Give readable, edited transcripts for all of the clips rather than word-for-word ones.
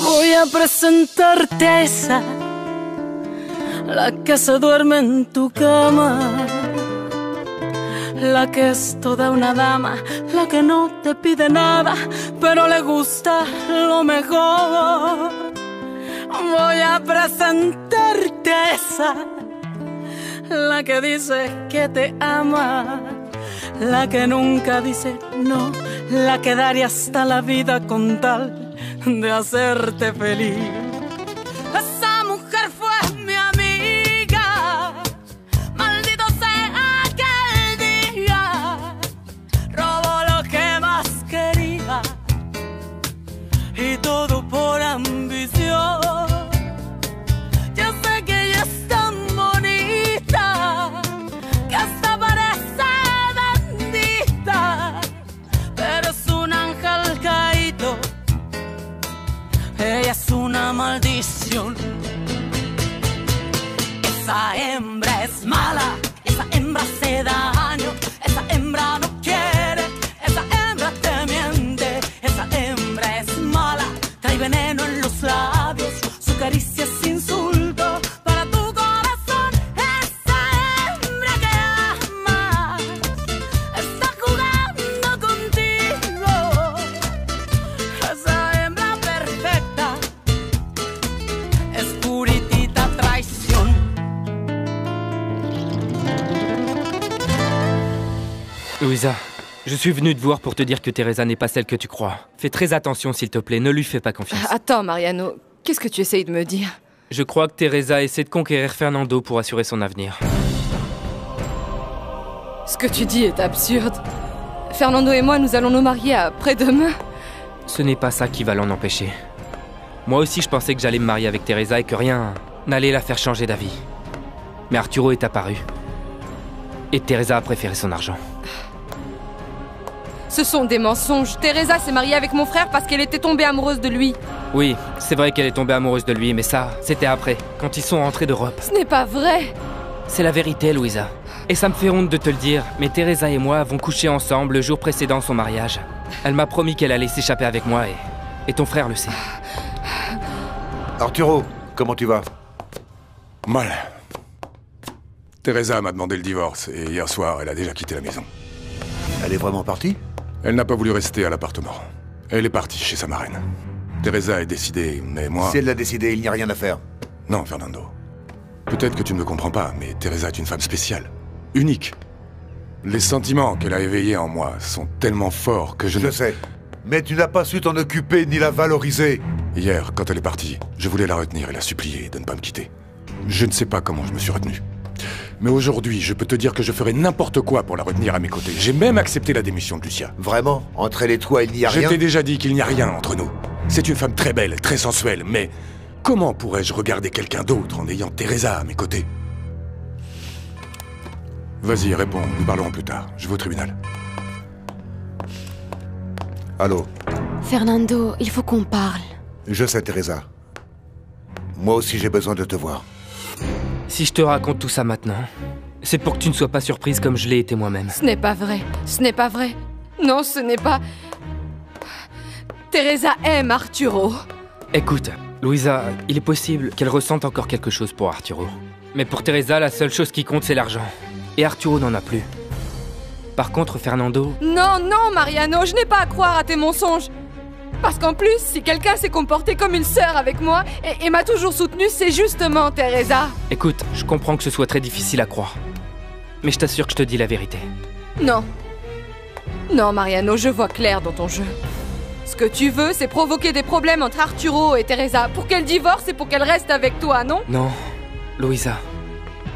Voy a presentarte a esa, la que se duerme en tu cama, la que es toda una dama, la que no te pide nada, pero le gusta lo mejor. Voy a presentarte a esa, la que dice que te ama, la que nunca dice no, la que daría hasta la vida con tal de hacerte feliz. Esa mujer fue mi amiga, maldito sea aquel día, robó lo que más quería y todo por ambición. Yo sé que ella es tan bonita que hasta parece bendita, pero es un ángel caído. Ella es una maldición. Esa hembra es mala, esa hembra hace daño, esa hembra no quiere, esa hembra te miente, esa hembra es mala, trae veneno en los labios, su caricia es insulto para tu corazón. Esa hembra que ama está jugando contigo. Esa hembra perfecta es puritita traición. Louisa, je suis venu te voir pour te dire que Teresa n'est pas celle que tu crois. Fais très attention s'il te plaît, ne lui fais pas confiance. Attends, Mariano, qu'est-ce que tu essayes de me dire? Je crois que Teresa essaie de conquérir Fernando pour assurer son avenir. Ce que tu dis est absurde. Fernando et moi, nous allons nous marier après-demain. Ce n'est pas ça qui va l'en empêcher. Moi aussi je pensais que j'allais me marier avec Teresa et que rien n'allait la faire changer d'avis. Mais Arturo est apparu. Et Teresa a préféré son argent. Ce sont des mensonges. Teresa s'est mariée avec mon frère parce qu'elle était tombée amoureuse de lui. Oui, c'est vrai qu'elle est tombée amoureuse de lui, mais ça, c'était après, quand ils sont rentrés d'Europe. Ce n'est pas vrai. C'est la vérité, Louisa. Et ça me fait honte de te le dire, mais Teresa et moi avons couché ensemble le jour précédent son mariage. Elle m'a promis qu'elle allait s'échapper avec moi et ton frère le sait. Arturo, comment tu vas? Mal. Teresa m'a demandé le divorce et hier soir, elle a déjà quitté la maison. Elle est vraiment partie? Elle n'a pas voulu rester à l'appartement. Elle est partie chez sa marraine. Teresa est décidée, mais moi... Si elle l'a décidé, il n'y a rien à faire. Non, Fernando. Peut-être que tu ne me comprends pas, mais Teresa est une femme spéciale. Unique. Les sentiments qu'elle a éveillés en moi sont tellement forts que je ne... Je sais. Mais tu n'as pas su t'en occuper ni la valoriser. Hier, quand elle est partie, je voulais la retenir et la supplier de ne pas me quitter. Je ne sais pas comment je me suis retenu. Mais aujourd'hui, je peux te dire que je ferai n'importe quoi pour la retenir à mes côtés. J'ai même accepté la démission de Lucia. Vraiment? Entre elle et toi, il n'y a rien? Je t'ai déjà dit qu'il n'y a rien entre nous. C'est une femme très belle, très sensuelle, mais... Comment pourrais-je regarder quelqu'un d'autre en ayant Teresa à mes côtés? Vas-y, réponds, nous parlerons plus tard. Je vais au tribunal. Allô? Fernando, il faut qu'on parle. Je sais, Teresa. Moi aussi, j'ai besoin de te voir. Si je te raconte tout ça maintenant, c'est pour que tu ne sois pas surprise comme je l'ai été moi-même. Ce n'est pas vrai. Ce n'est pas vrai. Non, ce n'est pas... Teresa aime Arturo. Écoute, Louisa, il est possible qu'elle ressente encore quelque chose pour Arturo. Mais pour Teresa, la seule chose qui compte, c'est l'argent. Et Arturo n'en a plus. Par contre, Fernando... Non, non, Mariano, je n'ai pas à croire à tes mensonges. Parce qu'en plus, si quelqu'un s'est comporté comme une sœur avec moi et m'a toujours soutenue, c'est justement Teresa. Écoute, je comprends que ce soit très difficile à croire. Mais je t'assure que je te dis la vérité. Non. Non, Mariano, je vois clair dans ton jeu. Ce que tu veux, c'est provoquer des problèmes entre Arturo et Teresa pour qu'elle divorce et pour qu'elle reste avec toi, non? Non, Louisa.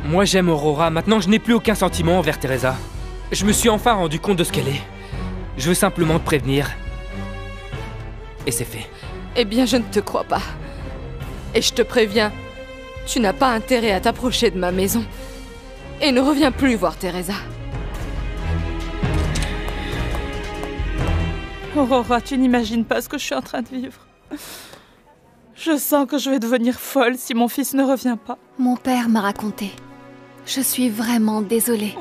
Moi, j'aime Aurora. Maintenant, je n'ai plus aucun sentiment envers Teresa. Je me suis enfin rendu compte de ce qu'elle est. Je veux simplement te prévenir. Et c'est fait. Eh bien, je ne te crois pas. Et je te préviens, tu n'as pas intérêt à t'approcher de ma maison. Et ne reviens plus voir Teresa. Aurora, tu n'imagines pas ce que je suis en train de vivre. Je sens que je vais devenir folle si mon fils ne revient pas. Mon père m'a raconté. Je suis vraiment désolée.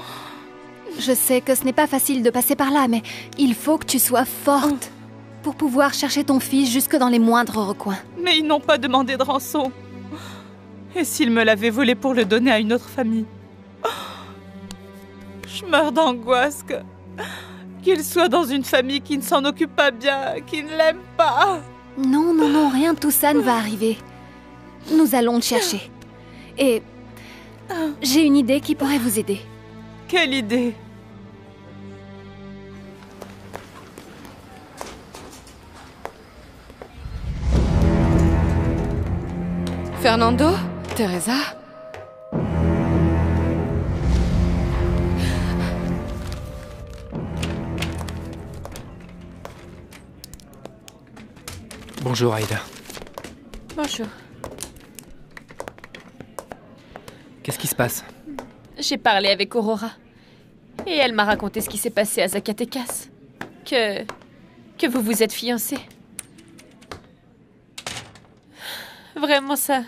Je sais que ce n'est pas facile de passer par là, mais il faut que tu sois forte pour pouvoir chercher ton fils jusque dans les moindres recoins. Mais ils n'ont pas demandé de rançon. Et s'ils me l'avaient volé pour le donner à une autre famille? Je meurs d'angoisse qu'il soit dans une famille qui ne s'en occupe pas bien, qui ne l'aime pas. Non, non, non, rien de tout ça ne va arriver. Nous allons te chercher. Et j'ai une idée qui pourrait vous aider. Quelle idée? Fernando? Teresa? Bonjour, Aïda. Bonjour. Qu'est-ce qui se passe? J'ai parlé avec Aurora. Et elle m'a raconté ce qui s'est passé à Zacatecas. Que vous vous êtes fiancés. Vraiment, ça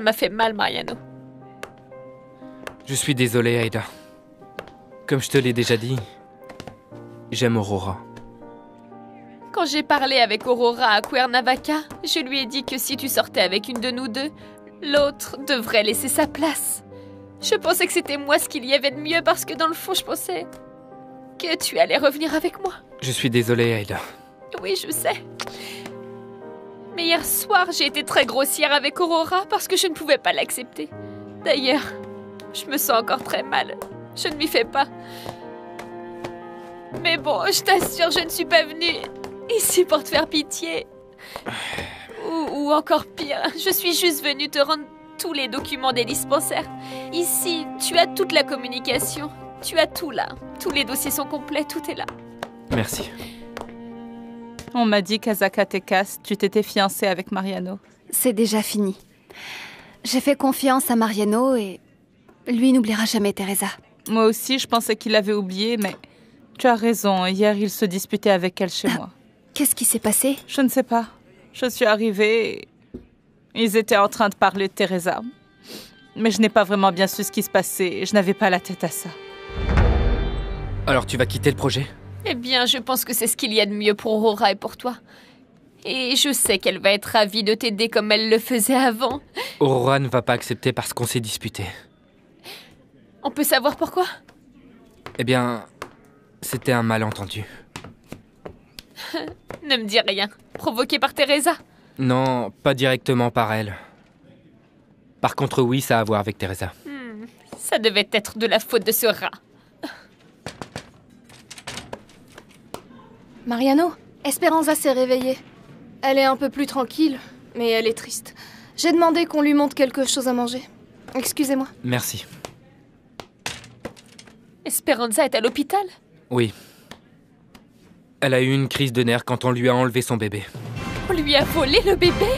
m'a fait mal, Mariano. Je suis désolé, Aïda. Comme je te l'ai déjà dit, j'aime Aurora. Quand j'ai parlé avec Aurora à Cuernavaca, je lui ai dit que si tu sortais avec une de nous deux, l'autre devrait laisser sa place. Je pensais que c'était moi ce qu'il y avait de mieux parce que dans le fond, je pensais que tu allais revenir avec moi. Je suis désolé, Aïda. Oui, je sais. Mais hier soir, j'ai été très grossière avec Aurora parce que je ne pouvais pas l'accepter. D'ailleurs, je me sens encore très mal. Je ne lui fais pas. Mais bon, je t'assure, je ne suis pas venue ici pour te faire pitié. Ou encore pire, je suis juste venue te rendre tous les documents des dispensaires. Ici, tu as toute la communication. Tu as tout là. Tous les dossiers sont complets, tout est là. Merci. On m'a dit qu'à Zacatecas, tu t'étais fiancée avec Mariano. C'est déjà fini. J'ai fait confiance à Mariano et lui n'oubliera jamais Teresa. Moi aussi, je pensais qu'il avait oublié, mais tu as raison. Hier, il se disputait avec elle chez moi. Qu'est-ce qui s'est passé? Je ne sais pas. Je suis arrivée et ils étaient en train de parler de Teresa. Mais je n'ai pas vraiment bien su ce qui se passait et je n'avais pas la tête à ça. Alors tu vas quitter le projet? Eh bien, je pense que c'est ce qu'il y a de mieux pour Aurora et pour toi. Et je sais qu'elle va être ravie de t'aider comme elle le faisait avant. Aurora ne va pas accepter parce qu'on s'est disputé. On peut savoir pourquoi? Eh bien, c'était un malentendu. Ne me dis rien. Provoqué par Teresa? Non, pas directement par elle. Par contre, oui, ça a à voir avec Teresa. Ça devait être de la faute de ce rat. Mariano, Esperanza s'est réveillée. Elle est un peu plus tranquille, mais elle est triste. J'ai demandé qu'on lui montre quelque chose à manger. Excusez-moi. Merci. Esperanza est à l'hôpital? Oui. Elle a eu une crise de nerfs quand on lui a enlevé son bébé. On lui a volé le bébé?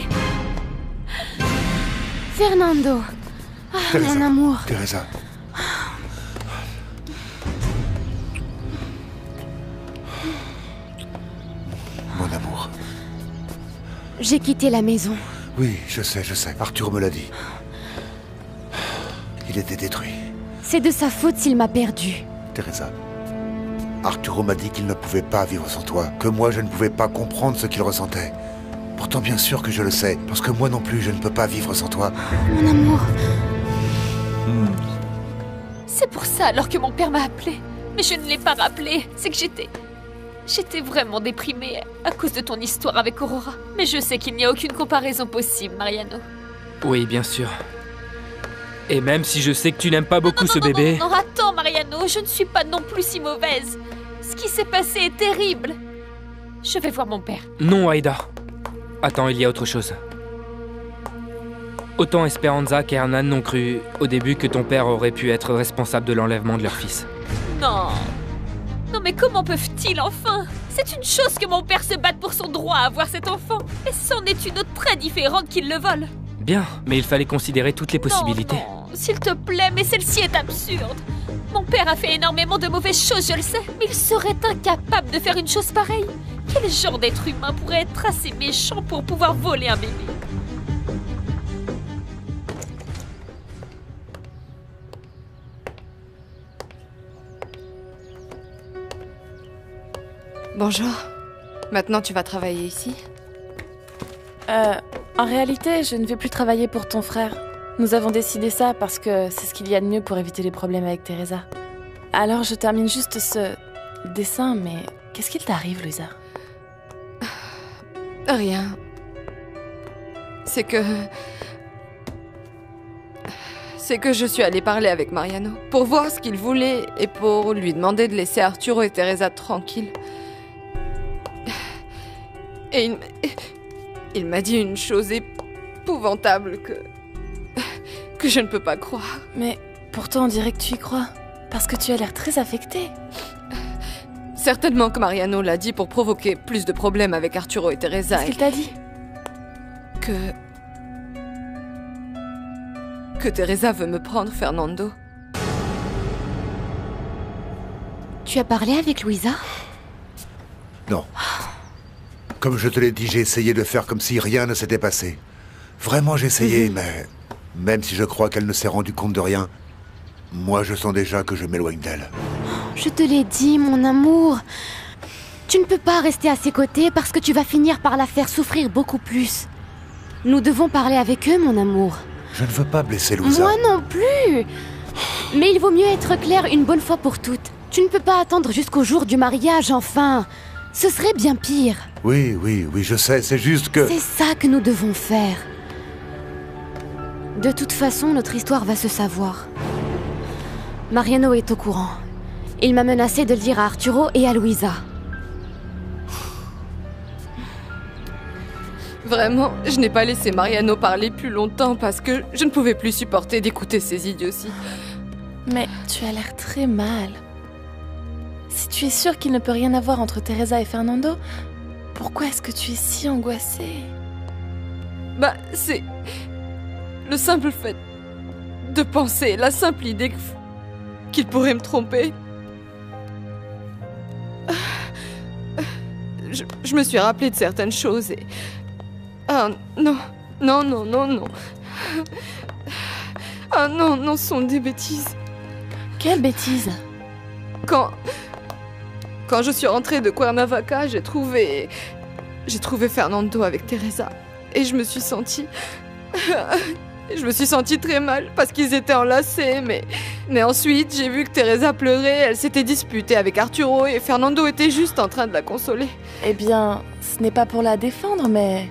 Fernando. Ah, Teresa, mon amour. Teresa. Mon amour. J'ai quitté la maison. Oui, je sais. Arthur me l'a dit. Il était détruit. C'est de sa faute s'il m'a perdue. Teresa. Arturo m'a dit qu'il ne pouvait pas vivre sans toi, que moi je ne pouvais pas comprendre ce qu'il ressentait. Pourtant bien sûr que je le sais, parce que moi non plus je ne peux pas vivre sans toi. Mon amour. C'est pour ça alors que mon père m'a appelé. Mais je ne l'ai pas rappelé. C'est que j'étais vraiment déprimée à cause de ton histoire avec Aurora. Mais je sais qu'il n'y a aucune comparaison possible, Mariano. Oui, bien sûr. Et même si je sais que tu n'aimes pas beaucoup ce bébé... Non, attends, Mariano, je ne suis pas non plus si mauvaise. Ce qui s'est passé est terrible. Je vais voir mon père. Non, Aïda. Attends, il y a autre chose. Autant Esperanza qu'Hernan ont cru au début que ton père aurait pu être responsable de l'enlèvement de leur fils. Non. Non, mais comment peuvent-ils enfin? C'est une chose que mon père se batte pour son droit à avoir cet enfant. Et c'en est une autre très différente qu'il le vole. Bien, mais il fallait considérer toutes les possibilités. Non, s'il te plaît, mais celle-ci est absurde. Mon père a fait énormément de mauvaises choses, je le sais. Mais il serait incapable de faire une chose pareille. Quel genre d'être humain pourrait être assez méchant pour pouvoir voler un bébé? Bonjour. Maintenant, tu vas travailler ici? En réalité, je ne vais plus travailler pour ton frère. Nous avons décidé ça parce que c'est ce qu'il y a de mieux pour éviter les problèmes avec Teresa. Alors, je termine juste ce dessin, mais qu'est-ce qu'il t'arrive, Louisa? Rien. C'est que je suis allée parler avec Mariano pour voir ce qu'il voulait et pour lui demander de laisser Arturo et Teresa tranquilles. Et il m'a dit une chose épouvantable que je ne peux pas croire. Mais pourtant, on dirait que tu y crois. Parce que tu as l'air très affectée. Certainement que Mariano l'a dit pour provoquer plus de problèmes avec Arturo et Teresa. Qu'est-ce qu'il t'a dit? Que Teresa veut me prendre Fernando. Tu as parlé avec Louisa? Non. Comme je te l'ai dit, j'ai essayé de faire comme si rien ne s'était passé. Vraiment, j'ai essayé, mais même si je crois qu'elle ne s'est rendue compte de rien, moi, je sens déjà que je m'éloigne d'elle. Je te l'ai dit, mon amour. Tu ne peux pas rester à ses côtés parce que tu vas finir par la faire souffrir beaucoup plus. Nous devons parler avec eux, mon amour. Je ne veux pas blesser Louisa. Moi non plus. Mais il vaut mieux être clair une bonne fois pour toutes. Tu ne peux pas attendre jusqu'au jour du mariage, enfin. Ce serait bien pire. Oui, je sais, c'est juste que... C'est ça que nous devons faire. De toute façon, notre histoire va se savoir. Mariano est au courant. Il m'a menacé de le dire à Arturo et à Louisa. Vraiment, je n'ai pas laissé Mariano parler plus longtemps parce que je ne pouvais plus supporter d'écouter ces idioties. Mais tu as l'air très mal. Si tu es sûre qu'il ne peut rien avoir entre Teresa et Fernando, pourquoi est-ce que tu es si angoissée? Bah, c'est... le simple fait de penser, la simple idée qu'il pourrait me tromper. Je me suis rappelé de certaines choses et... Ah non. Ah non, ce sont des bêtises. Quelle bêtise? Quand je suis rentrée de Cuernavaca, j'ai trouvé Fernando avec Teresa. Et je me suis sentie très mal parce qu'ils étaient enlacés, mais ensuite j'ai vu que Teresa pleurait, elle s'était disputée avec Arturo et Fernando était juste en train de la consoler. Eh bien, ce n'est pas pour la défendre, mais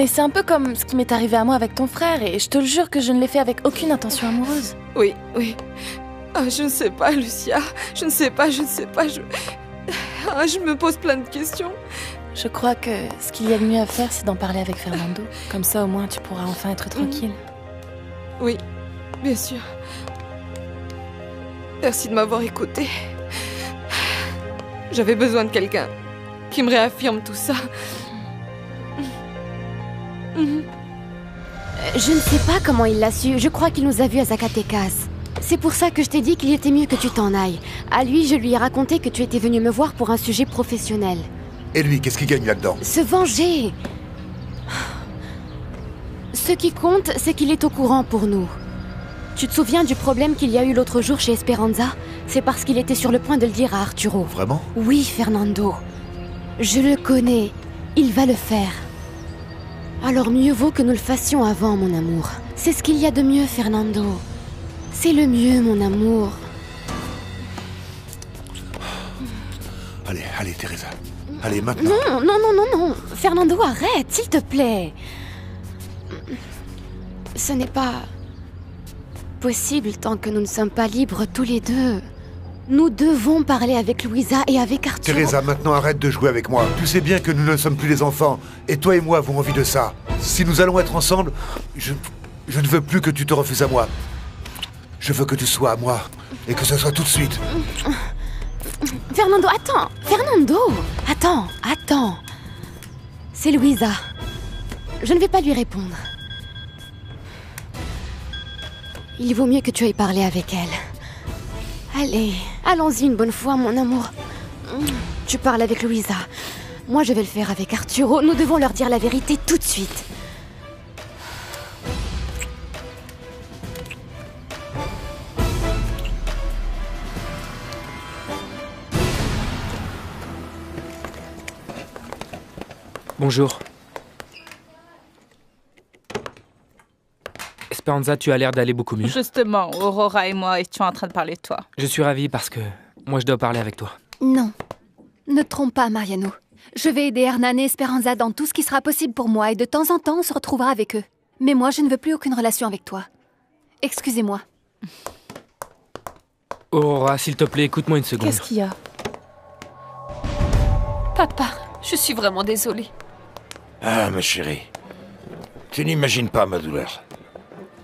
c'est un peu comme ce qui m'est arrivé à moi avec ton frère et je te le jure que je ne l'ai fait avec aucune intention amoureuse. Oui. Ah, je ne sais pas, Lucia. Je ne sais pas. Je me pose plein de questions. Je crois que ce qu'il y a de mieux à faire, c'est d'en parler avec Fernando. Comme ça, au moins, tu pourras enfin être tranquille. Oui, bien sûr. Merci de m'avoir écoutée. J'avais besoin de quelqu'un qui me réaffirme tout ça. Je ne sais pas comment il l'a su. Je crois qu'il nous a vus à Zacatecas. C'est pour ça que je t'ai dit qu'il était mieux que tu t'en ailles. À lui, je lui ai raconté que tu étais venu me voir pour un sujet professionnel. Et lui, qu'est-ce qu'il gagne là-dedans? Se venger. Ce qui compte, c'est qu'il est au courant pour nous. Tu te souviens du problème qu'il y a eu l'autre jour chez Esperanza? C'est parce qu'il était sur le point de le dire à Arturo. Vraiment? Oui, Fernando. Je le connais. Il va le faire. Alors mieux vaut que nous le fassions avant, mon amour. C'est ce qu'il y a de mieux, Fernando. C'est le mieux, mon amour. Allez, Teresa. Allez, maintenant. Non. Fernando, arrête, s'il te plaît. Ce n'est pas possible tant que nous ne sommes pas libres tous les deux. Nous devons parler avec Louisa et avec Arturo. Teresa, maintenant arrête de jouer avec moi. Tu sais bien que nous ne sommes plus des enfants. Et toi et moi avons envie de ça. Si nous allons être ensemble, je ne veux plus que tu te refuses à moi. Je veux que tu sois à moi. Et que ce soit tout de suite. Fernando, attends. Fernando, attends. C'est Louisa. Je ne vais pas lui répondre. Il vaut mieux que tu ailles parler avec elle. Allez, allons-y une bonne fois, mon amour. Tu parles avec Louisa. Moi, je vais le faire avec Arturo. Nous devons leur dire la vérité tout de suite. Bonjour. Esperanza, tu as l'air d'aller beaucoup mieux. Justement, Aurora et moi étions en train de parler de toi. Je suis ravi parce que moi je dois parler avec toi. Non. Ne te trompe pas, Mariano. Je vais aider Hernan et Esperanza dans tout ce qui sera possible pour moi et de temps en temps, on se retrouvera avec eux. Mais moi, je ne veux plus aucune relation avec toi. Excusez-moi. Aurora, s'il te plaît, écoute-moi une seconde. Qu'est-ce qu'il y a? Papa, je suis vraiment désolée. Ah, ma chérie. Tu n'imagines pas ma douleur.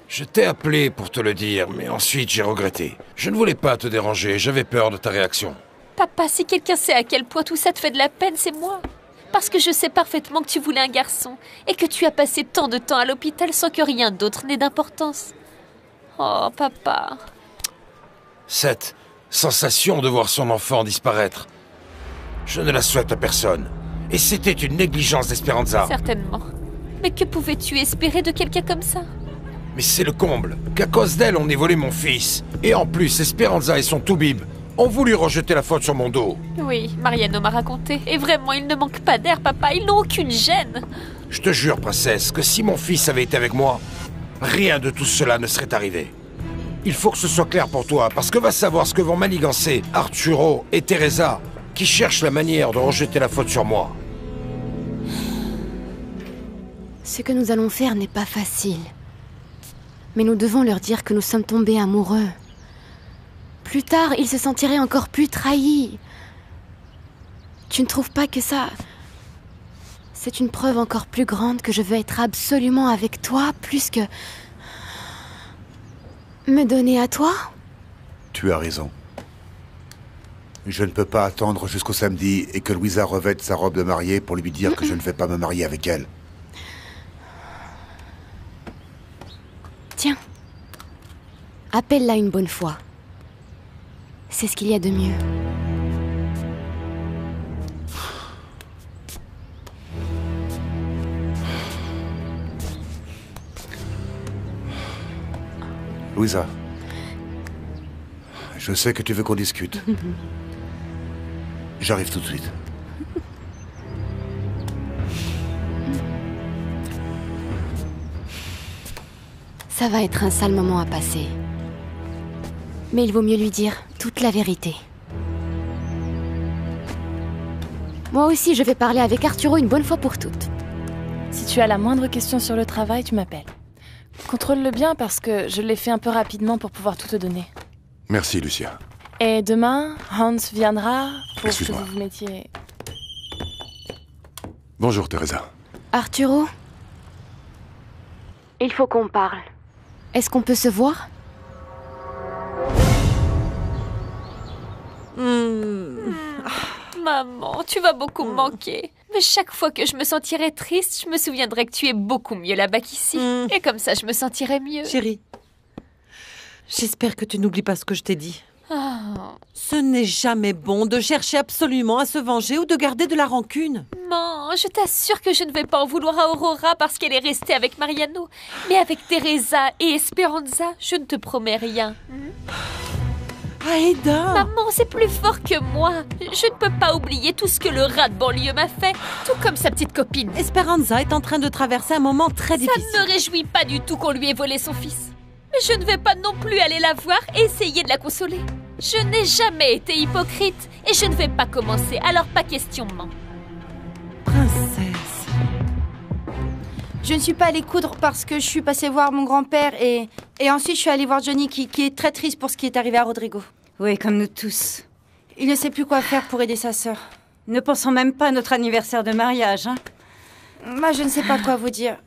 Je t'ai appelé pour te le dire, mais ensuite j'ai regretté. Je ne voulais pas te déranger, j'avais peur de ta réaction. Papa, si quelqu'un sait à quel point tout ça te fait de la peine, c'est moi. Parce que je sais parfaitement que tu voulais un garçon et que tu as passé tant de temps à l'hôpital sans que rien d'autre n'ait d'importance. Oh, papa. Cette sensation de voir son enfant disparaître, je ne la souhaite à personne. Et c'était une négligence d'Esperanza. Certainement. Mais que pouvais-tu espérer de quelqu'un comme ça? Mais c'est le comble, qu'à cause d'elle on ait volé mon fils. Et en plus, Esperanza et son toubib ont voulu rejeter la faute sur mon dos. Oui, Mariano m'a raconté. Et vraiment, il ne manque pas d'air, papa. Ils n'ont aucune gêne. Je te jure, princesse, que si mon fils avait été avec moi, rien de tout cela ne serait arrivé. Il faut que ce soit clair pour toi, parce que va savoir ce que vont manigancer Arturo et Teresa, qui cherchent la manière de rejeter la faute sur moi. Ce que nous allons faire n'est pas facile. Mais nous devons leur dire que nous sommes tombés amoureux. Plus tard, ils se sentiraient encore plus trahis. Tu ne trouves pas que ça... C'est une preuve encore plus grande que je veux être absolument avec toi, plus que... me donner à toi? Tu as raison. Je ne peux pas attendre jusqu'au samedi et que Louisa revête sa robe de mariée pour lui dire que je ne vais pas me marier avec elle. Tiens. Appelle-la une bonne fois. C'est ce qu'il y a de mieux. Louisa, je sais que tu veux qu'on discute. J'arrive tout de suite. Ça va être un sale moment à passer. Mais il vaut mieux lui dire toute la vérité. Moi aussi, je vais parler avec Arturo une bonne fois pour toutes. Si tu as la moindre question sur le travail, tu m'appelles. Contrôle-le bien parce que je l'ai fait un peu rapidement pour pouvoir tout te donner. Merci, Lucia. Et demain, Hans viendra pour que Excuse-moi. vous vous mettiez... Bonjour, Teresa. Arturo? Il faut qu'on parle. Est-ce qu'on peut se voir? Maman, tu vas beaucoup me manquer. Mais chaque fois que je me sentirai triste, je me souviendrai que tu es beaucoup mieux là-bas qu'ici. Et comme ça, je me sentirai mieux. Chérie, j'espère que tu n'oublies pas ce que je t'ai dit. Oh. Ce n'est jamais bon de chercher absolument à se venger ou de garder de la rancune. Maman, je t'assure que je ne vais pas en vouloir à Aurora parce qu'elle est restée avec Mariano. Mais avec Teresa et Esperanza, je ne te promets rien. Aïda! Maman, c'est plus fort que moi. Je ne peux pas oublier tout ce que le rat de banlieue m'a fait, tout comme sa petite copine. Esperanza est en train de traverser un moment très difficile. Ça ne me réjouit pas du tout qu'on lui ait volé son fils. Mais je ne vais pas non plus aller la voir et essayer de la consoler. Je n'ai jamais été hypocrite et je ne vais pas commencer, alors pas question, maman. Princesse. Je ne suis pas allée coudre parce que je suis passée voir mon grand-père et ensuite je suis allée voir Johnny qui est très triste pour ce qui est arrivé à Rodrigo. Oui, comme nous tous. Il ne sait plus quoi faire pour aider sa sœur. Ne pensons même pas à notre anniversaire de mariage, hein. Moi, je ne sais pas quoi vous dire.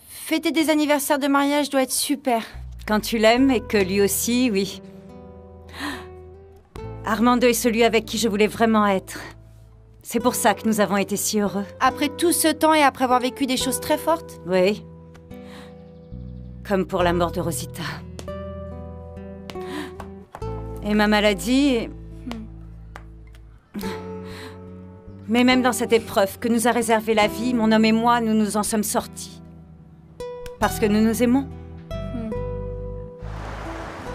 Fêter des anniversaires de mariage doit être super. Quand tu l'aimes et que lui aussi, oui. Armando est celui avec qui je voulais vraiment être. C'est pour ça que nous avons été si heureux. Après tout ce temps et après avoir vécu des choses très fortes? Oui. Comme pour la mort de Rosita. Et ma maladie... Mais même dans cette épreuve que nous a réservée la vie, mon homme et moi, nous nous en sommes sortis. Parce que nous nous aimons.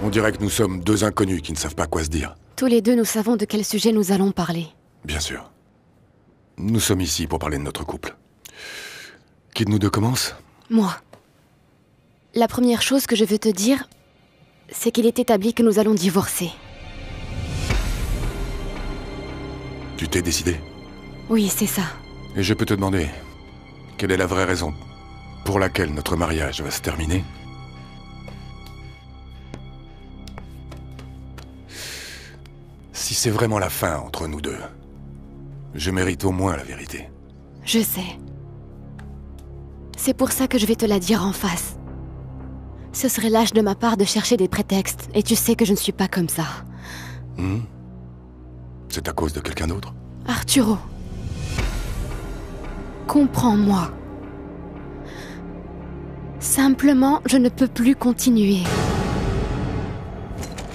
On dirait que nous sommes deux inconnus qui ne savent pas quoi se dire. Tous les deux, nous savons de quel sujet nous allons parler. Bien sûr. Nous sommes ici pour parler de notre couple. Qui de nous deux commence? Moi. La première chose que je veux te dire, c'est qu'il est établi que nous allons divorcer. Tu t'es décidé? Oui, c'est ça. Et je peux te demander, quelle est la vraie raison pour laquelle notre mariage va se terminer? Si c'est vraiment la fin entre nous deux, je mérite au moins la vérité. Je sais. C'est pour ça que je vais te la dire en face. Ce serait lâche de ma part de chercher des prétextes, et tu sais que je ne suis pas comme ça. C'est à cause de quelqu'un d'autre? Arturo. Comprends-moi. Simplement, je ne peux plus continuer.